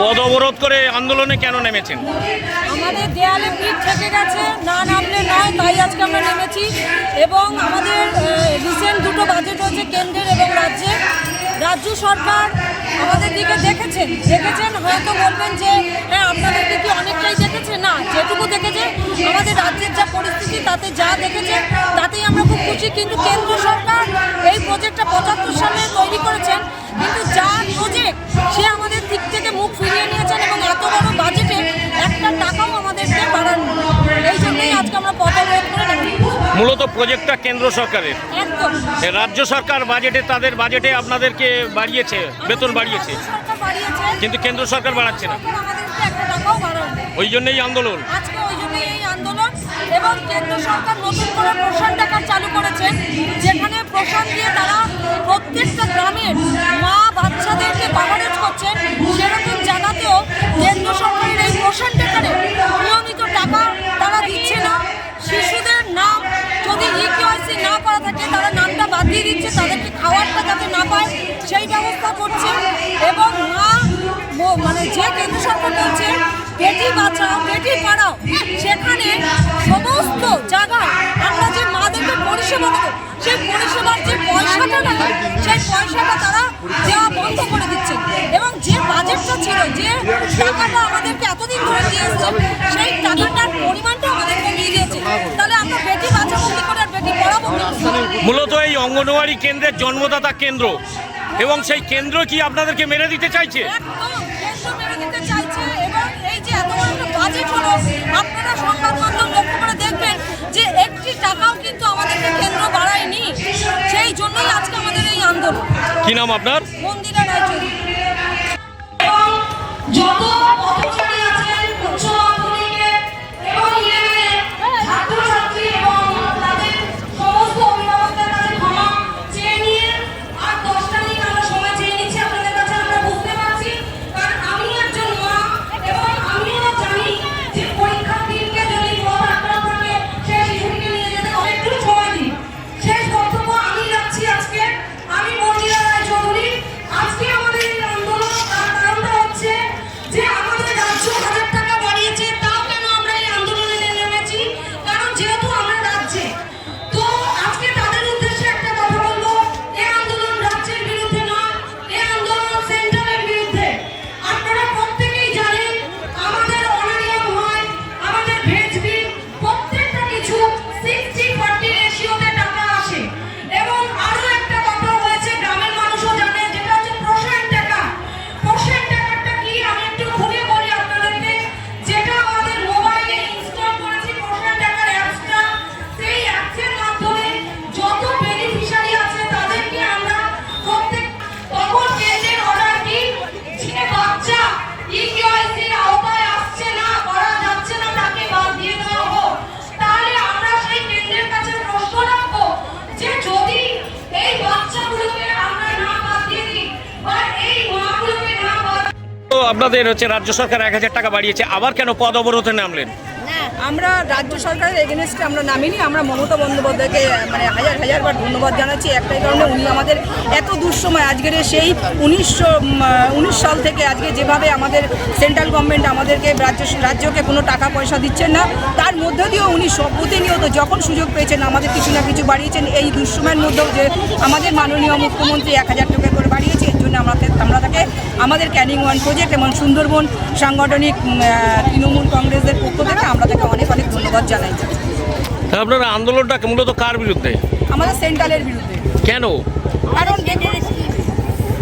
পদ অবরোধ করে আন্দোলনে কেন নেমেছেন? আমাদের দেয়ালে পিঠ থেকে গেছে, না নামলে নয়, তাই আজকে আমরা নেমেছি। এবং আমাদের রিসেন্ট দুটো বাজেট হচ্ছে কেন্দ্রের এবং রাজ্যের। রাজ্য সরকার আমাদের দিকে দেখেছেন, হয়তো বলবেন যে হ্যাঁ আপনাদেরকে কি অনেকটাই দেখেছে, না যেটুকু দেখেছে আমাদের রাজ্যের যা পরিস্থিতি তাতে যা দেখেছে তাতেই আমরা খুব খুশি। কিন্তু কেন্দ্র সরকার এই প্রজেক্টটা 75 সালে তৈরি করেছেন, কিন্তু যার প্রজেক্ট সে আমাদের দিক থেকে মুখ ফিরিয়ে নিয়েছেন এবং এত বড় বাজেটে একটা টাকাও আমাদেরকে বাড়াননি। এই জন্যই আজকে আমরা পদ অবরোধ করে নেমেছি। মূলত প্রজেক্টটা কেন্দ্র সরকারের, একদম রাজ্য সরকার বাজেটে তাদের বাজেটে আপনাদেরকে বাড়িয়েছে, বেতন বাড়িয়েছে, কিন্তু কেন্দ্র সরকার বাড়াচ্ছে না, আমাদেরকে একটা টাকাও বাড়াননি। ওই জন্যই আন্দোলন আজকে ওই জন্যই এই আন্দোলন। এবং কেন্দ্র সরকার নতুন করে পোষণ টাকা চালু করেছেন, যেখানে পোষণ দিয়ে তারা প্রত্যেকটা গ্রামের মা বাচ্চাদেরকে কভারেজ করছেন। সেরকম জায়গাতেও কেন্দ্র সরকারের এই পোষণ টাকারে নিয়মিত টাকা তারা দিচ্ছে না। শিশুদের নাম যদি ইকেওয়াইসি না করা থাকে তারা নামটা বাদ দিয়ে দিচ্ছে, তাদেরকে খাওয়ারটা যাতে না পায় সেই ব্যবস্থা করছে। এবং মানে যে কেন্দ্র সরকার বলছে বেটি বাঁচাও বেটি পড়াও, সেখানে সমস্ত জায়গায় আমরা যে মাদেরকে পরিষেবা দেবো সেই পরিষেবার যে পয়সাটা লাগে সেই পয়সাটা তারা দেওয়া বন্ধ করে দিচ্ছে। এবং যে বাজেটটা ছিল, যে টাকাটা আমাদেরকে এতদিন ধরে দিয়ে এসছে, সেই টাকাটার পরিমাণটা আমাদের কমিয়ে দিয়েছে। তাহলে আমরা বেটি বাঁচাবো কি করে আর বেটি পড়াবো কি করে? মূলত এই অঙ্গনওয়াড়ি কেন্দ্রের জন্মদাতা কেন্দ্র, এবং সেই কেন্দ্র কি আপনাদেরকে মেরে দিতে চাইছে? একদম কেন্দ্র মেরে দিতে চাইছে। এবং এই যে এত বড় একটা বাজেট হলো, আপনারা সংবাদ মাধ্যম লক্ষ্য করে দেখবেন যে একটি টাকাও কিন্তু আমাদেরকে কেন্দ্র বাড়ায়নি। সেই জন্যই আজকে আমাদের এই আন্দোলন। কি নাম আপনার? মন্দিরা রায়চৌধুরী। এবং যত পথচারী আছেন উচ্চ মাধ্যমিকে এবং ইলেভেনে ছাত্রছাত্রী এবং তাদের সমস্ত অভিভাবকদের কাছে ক্ষমা চেয়ে নিয়ে আর 10টা দিন আমরা সময় চেয়ে নিচ্ছি আপনাদের কাছে। আমরা বুঝতে পারছি, কারণ আমি একজন মা এবং আমিও জানি যে পরীক্ষার্থীকে যদি পথ আটকানো থাকে সেই শিশুটিকে নিয়ে যেতে হবে। একটু সময় দিন। শেষ বক্তব্য আমি রাখছি আজকে। আমি মন্দিরা রায়চৌধুরী। আজকে আমাদের এই আন্দোলন তার কারণটা হচ্ছে যে আমাদের রাজ্য 1000 টাকা বাড়িয়েছে, তাও কেন আমরা এই আন্দোলনে নেমেছি? কারণ যেহেতু আমরা রাজ্যে, তো আজকে তাদের উদ্দেশ্যে একটা কথা বলবো, এই আন্দোলন রাজ্যের বিরুদ্ধে নয়, এই আন্দোলন সেন্ট্রালের বিরুদ্ধে। আপনারা প্রত্যেকেই জানেন আমাদের অনানিয়ম হয়, আমাদের ভেজবি প্রত্যেকটা কিছু 60-40 রেশিওতে টাকা আসে। এবং আরো একটা কথা হয়েছে, গ্রামের মানুষও জানে, যেটা হচ্ছে পোষণ টাকা। পোষণ টাকাটা কি আমি একটু খুলে বলি আপনাদেরকে। যেটা আমাদের মোবাইলে ইনস্টল করেছি পোষণ টাকার অ্যাপসটা, সেই অ্যাপসের মাধ্যমে যত বেনিফিশিয়ারি আছে তাদেরকে আমরা প্রত্যেক তখন কেন্দ্রের অর্ডার কি, যে বাচ্চা ইকেওয়াইসির আওতায় আসছে না, করা যাচ্ছে না, তাকে বাদ দিয়ে দেওয়া হোক। তাহলে আমরা সেই কেন্দ্রের কাছে প্রশ্ন রাখবো যে যদি এই বাচ্চাগুলোকে আমরা না বাদ দিয়ে দিই বা এই মাগুলোকে না বাদ। তো আপনাদের হচ্ছে রাজ্য সরকার 1000 টাকা বাড়িয়েছে, আবার কেন পদ অবরোধে নামলেন? আমরা রাজ্য সরকারের এগেনস্টে আমরা নামিনি। আমরা মমতা বন্দ্যোপাধ্যায়কে মানে হাজার বার ধন্যবাদ জানাচ্ছি একটাই কারণে, উনি আমাদের এত দুঃসময় আজকের সেই 1919 সাল থেকে আজকে যেভাবে আমাদের সেন্ট্রাল গভর্নমেন্ট আমাদেরকে রাজ্যকে কোনো টাকা পয়সা দিচ্ছেন না, তার মধ্যে দিয়েও উনি প্রতিনিয়ত যখন সুযোগ পেয়েছেন আমাদের কিছু না কিছু বাড়িয়েছেন। এই দুঃসময়ের মধ্যেও যে আমাদের মাননীয় মুখ্যমন্ত্রী 1000 টাকা করে বাড়িয়েছে, এর জন্য আমরা তাকে আমাদের ক্যানিং ওয়ান প্রজেক্ট এবং সুন্দরবন সাংগঠনিক তৃণমূল কংগ্রেসের পক্ষ থেকে আমরা তাকে অনেক ধন্যবাদ জানাই। আপনারা আন্দোলনটা মূলত কার বিরুদ্ধে? আমাদের সেন্ট্রালের বিরুদ্ধে। কেন?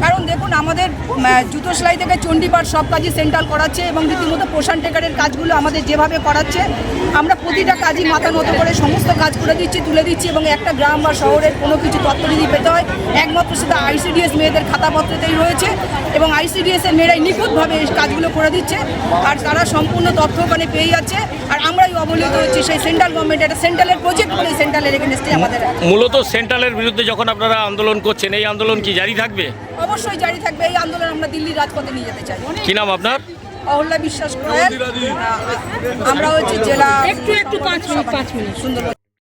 কারণ দেখুন আমাদের জুতো সেলাই থেকে চণ্ডীপাঠ সব কাজই সেন্ট্রাল করাচ্ছে এবং রীতিমতো পোষণ টেকারের কাজগুলো আমাদের যেভাবে করাচ্ছে, আমরা প্রতিটা কাজই মাথা নত করে সমস্ত কাজ করে দিচ্ছি, তুলে দিচ্ছি। এবং একটা গ্রাম বা শহরের কোনো কিছু তথ্য যদি পেতে হয় একমাত্র সেটা আইসিডিএস মেয়েদের খাতাপত্রেতেই রয়েছে এবং আইসিডিএসের মেয়েরাই নিখুঁতভাবে এই কাজগুলো করে দিচ্ছে আর তারা সম্পূর্ণ তথ্য ওখানে পেয়ে যাচ্ছে। আর আমরাই অবহেলিত হচ্ছি। সেই সেন্ট্রাল গভর্নমেন্ট একটা সেন্ট্রালের প্রজেক্ট বলে সেন্ট্রালের এগেনস্টে আমাদের। মূলত সেন্ট্রালের বিরুদ্ধে যখন আপনারা আন্দোলন করছেন, এই আন্দোলন কি জারি থাকবে? অবশ্যই জারি থাকবে। এই আন্দোলন আমরা দিল্লির রাজপথে নিয়ে যেতে চাই। কি নাম আপনার? অহল্যা বিশ্বাস। আমরা হচ্ছে জেলা একটু 5 মিনিট সুন্দরবন।